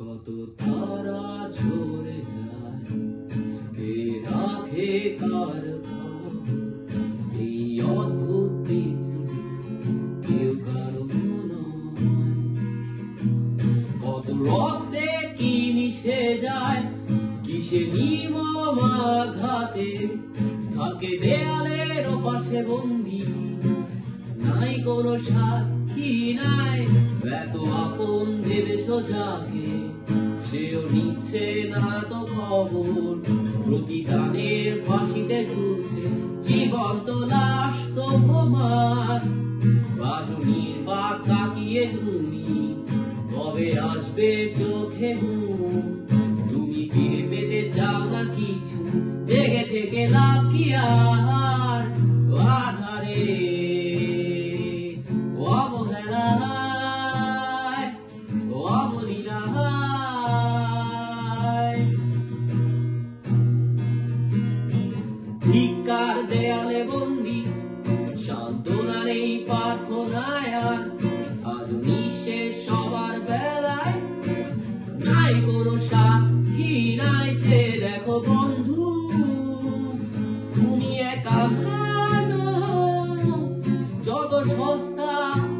কত তারা ঝরে যায়, কে রাখে কার খবর? এই অদ্ভুত পৃথিবী কেউ কারো নয়। কত রক্তে কি মিশে যায়, কিসে নির্মম আঘাতে থাকে দেয়ালের ওপাশে বন্দী। নাই কোনো সাক্ষী নাই, এত আপন ভেবে সোজাকে সেও নিচ্ছে না তো খবর। প্রতিদানের ফাঁসিতে ঝুলছে জীবন্ত লাশ তোমার। বাজু নির্বাক তাকিয়ে তুমি, কবে আসবে চোখে ঘুম? তুমি ফিরে পেতে চাও না কিছু, জেগে থেকে লাভ কি আর? আধারে অবহেলায় অবলীলায় ধিক্কার দেয়ালে বন্দী, সান্ত্বনা নেই প্রার্থনায় আর। আজ নিঃশেষ সবার বেলায়, নাই কোনো সাক্ষী নাই যে দেখো বন্ধু, তুমি একা যত সস্তা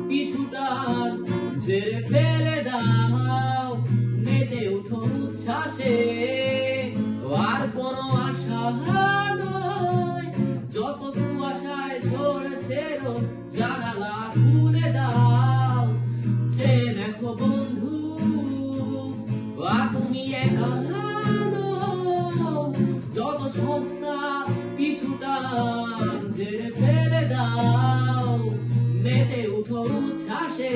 পিছুটান ঝেড়ে ফেলে দাও। মেতে উঠো উচ্ছ্বাসে, আর কোনো আশা নয়। যত কুয়াশায় ঝরেছে জানালা খুলে দাও, যে দেখো বন্ধু তুমি একা যত সস্তা পিছুটান ঝেড়ে ফেলে দাও। মেতে উঠো উচ্ছ্বাসে।